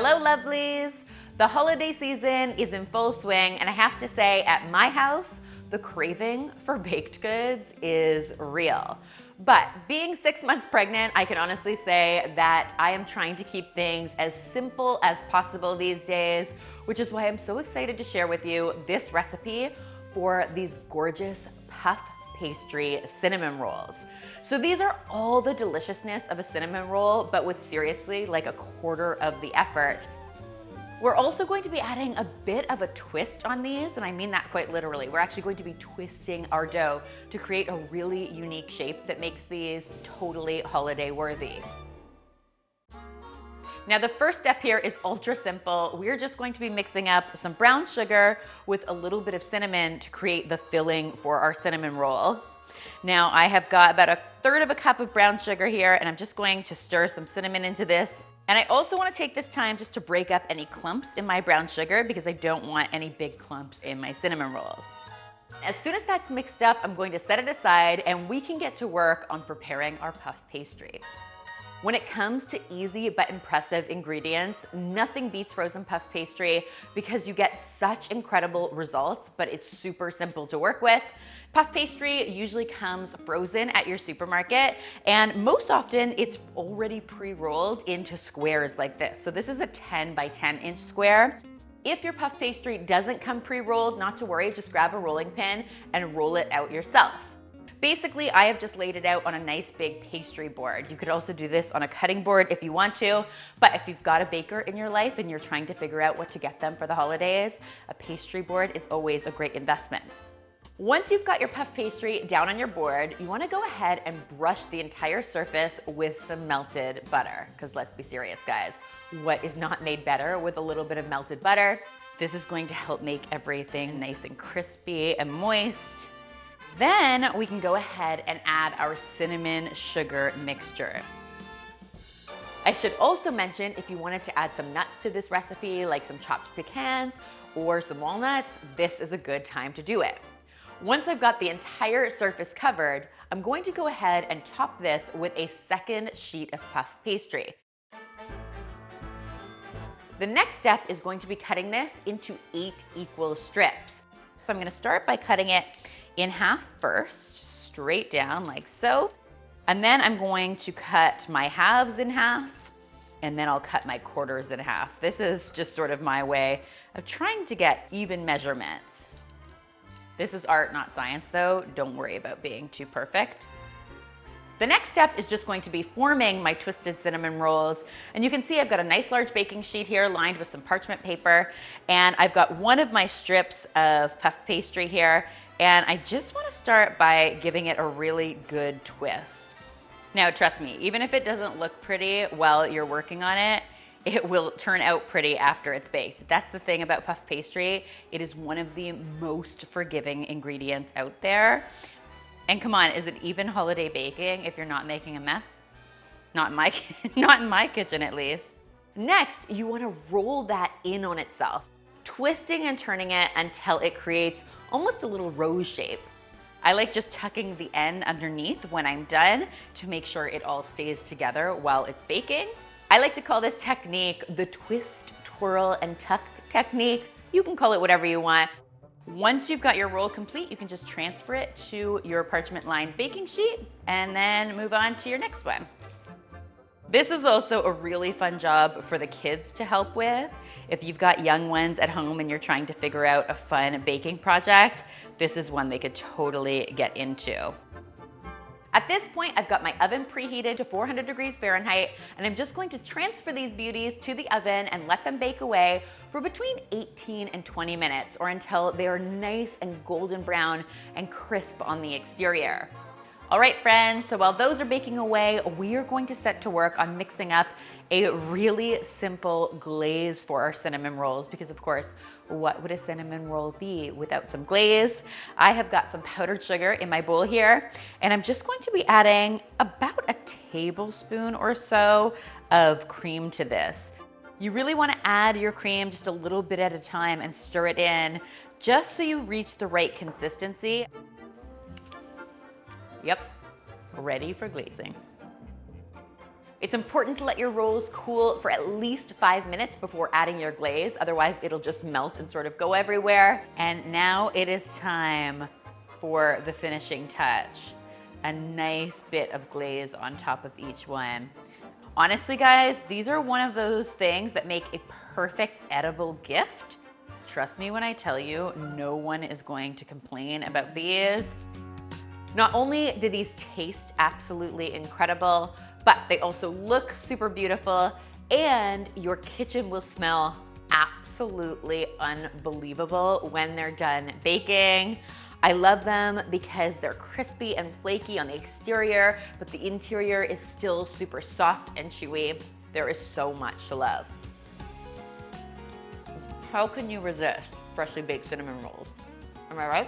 Hello, lovelies. The holiday season is in full swing, and I have to say, at my house, the craving for baked goods is real. But being 6 months pregnant, I can honestly say that I am trying to keep things as simple as possible these days, which is why I'm so excited to share with you this recipe for these gorgeous puff pastry cinnamon rolls. So these are all the deliciousness of a cinnamon roll, but with seriously like a quarter of the effort. We're also going to be adding a bit of a twist on these, and I mean that quite literally. We're actually going to be twisting our dough to create a really unique shape that makes these totally holiday worthy. Now the first step here is ultra simple. We're just going to be mixing up some brown sugar with a little bit of cinnamon to create the filling for our cinnamon rolls. Now I have got about 1/3 cup of brown sugar here, and I'm just going to stir some cinnamon into this. And I also want to take this time just to break up any clumps in my brown sugar because I don't want any big clumps in my cinnamon rolls. As soon as that's mixed up, I'm going to set it aside and we can get to work on preparing our puff pastry. When it comes to easy but impressive ingredients, nothing beats frozen puff pastry because you get such incredible results, but it's super simple to work with. Puff pastry usually comes frozen at your supermarket, and most often it's already pre-rolled into squares like this. So this is a 10 by 10 inch square. If your puff pastry doesn't come pre-rolled, not to worry, just grab a rolling pin and roll it out yourself. Basically, I have just laid it out on a nice big pastry board. You could also do this on a cutting board if you want to, but if you've got a baker in your life and you're trying to figure out what to get them for the holidays, a pastry board is always a great investment. Once you've got your puff pastry down on your board, you want to go ahead and brush the entire surface with some melted butter. Because let's be serious, guys, what is not made better with a little bit of melted butter? This is going to help make everything nice and crispy and moist. Then we can go ahead and add our cinnamon sugar mixture. I should also mention, if you wanted to add some nuts to this recipe, like some chopped pecans or some walnuts, this is a good time to do it. Once I've got the entire surface covered, I'm going to go ahead and top this with a second sheet of puff pastry. The next step is going to be cutting this into 8 equal strips. So I'm going to start by cutting it in half first, straight down like so. And then I'm going to cut my halves in half, and then I'll cut my quarters in half. This is just sort of my way of trying to get even measurements. This is art, not science though. Don't worry about being too perfect. The next step is just going to be forming my twisted cinnamon rolls. And you can see I've got a nice large baking sheet here lined with some parchment paper. And I've got one of my strips of puff pastry here. And I just want to start by giving it a really good twist. Now, trust me, even if it doesn't look pretty while you're working on it, it will turn out pretty after it's baked. That's the thing about puff pastry. It is one of the most forgiving ingredients out there. And come on, is it even holiday baking if you're not making a mess? Not in my kitchen at least. Next, you want to roll that in on itself, twisting and turning it until it creates almost a little rose shape. I like just tucking the end underneath when I'm done to make sure it all stays together while it's baking. I like to call this technique the twist, twirl, and tuck technique. You can call it whatever you want. Once you've got your roll complete, you can just transfer it to your parchment-lined baking sheet and then move on to your next one. This is also a really fun job for the kids to help with. If you've got young ones at home and you're trying to figure out a fun baking project, this is one they could totally get into. At this point, I've got my oven preheated to 400 degrees Fahrenheit, and I'm just going to transfer these beauties to the oven and let them bake away for between 18 and 20 minutes, or until they are nice and golden brown and crisp on the exterior. All right, friends, so while those are baking away, we are going to set to work on mixing up a really simple glaze for our cinnamon rolls, because of course, what would a cinnamon roll be without some glaze? I have got some powdered sugar in my bowl here, and I'm just going to be adding about a tablespoon or so of cream to this. You really want to add your cream just a little bit at a time and stir it in just so you reach the right consistency. Yep, ready for glazing. It's important to let your rolls cool for at least 5 minutes before adding your glaze, otherwise it'll just melt and sort of go everywhere. And now it is time for the finishing touch. A nice bit of glaze on top of each one. Honestly, guys, these are one of those things that make a perfect edible gift. Trust me when I tell you, no one is going to complain about these. Not only do these taste absolutely incredible, but they also look super beautiful, and your kitchen will smell absolutely unbelievable when they're done baking. I love them because they're crispy and flaky on the exterior, but the interior is still super soft and chewy. There is so much to love. How can you resist freshly baked cinnamon rolls? Am I right?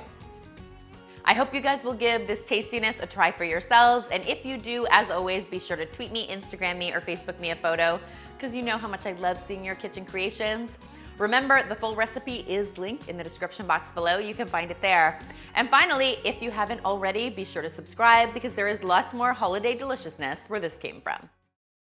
I hope you guys will give this tastiness a try for yourselves, and if you do, as always, be sure to tweet me, Instagram me, or Facebook me a photo, because you know how much I love seeing your kitchen creations. Remember, the full recipe is linked in the description box below. You can find it there. And finally, if you haven't already, be sure to subscribe, because there is lots more holiday deliciousness where this came from.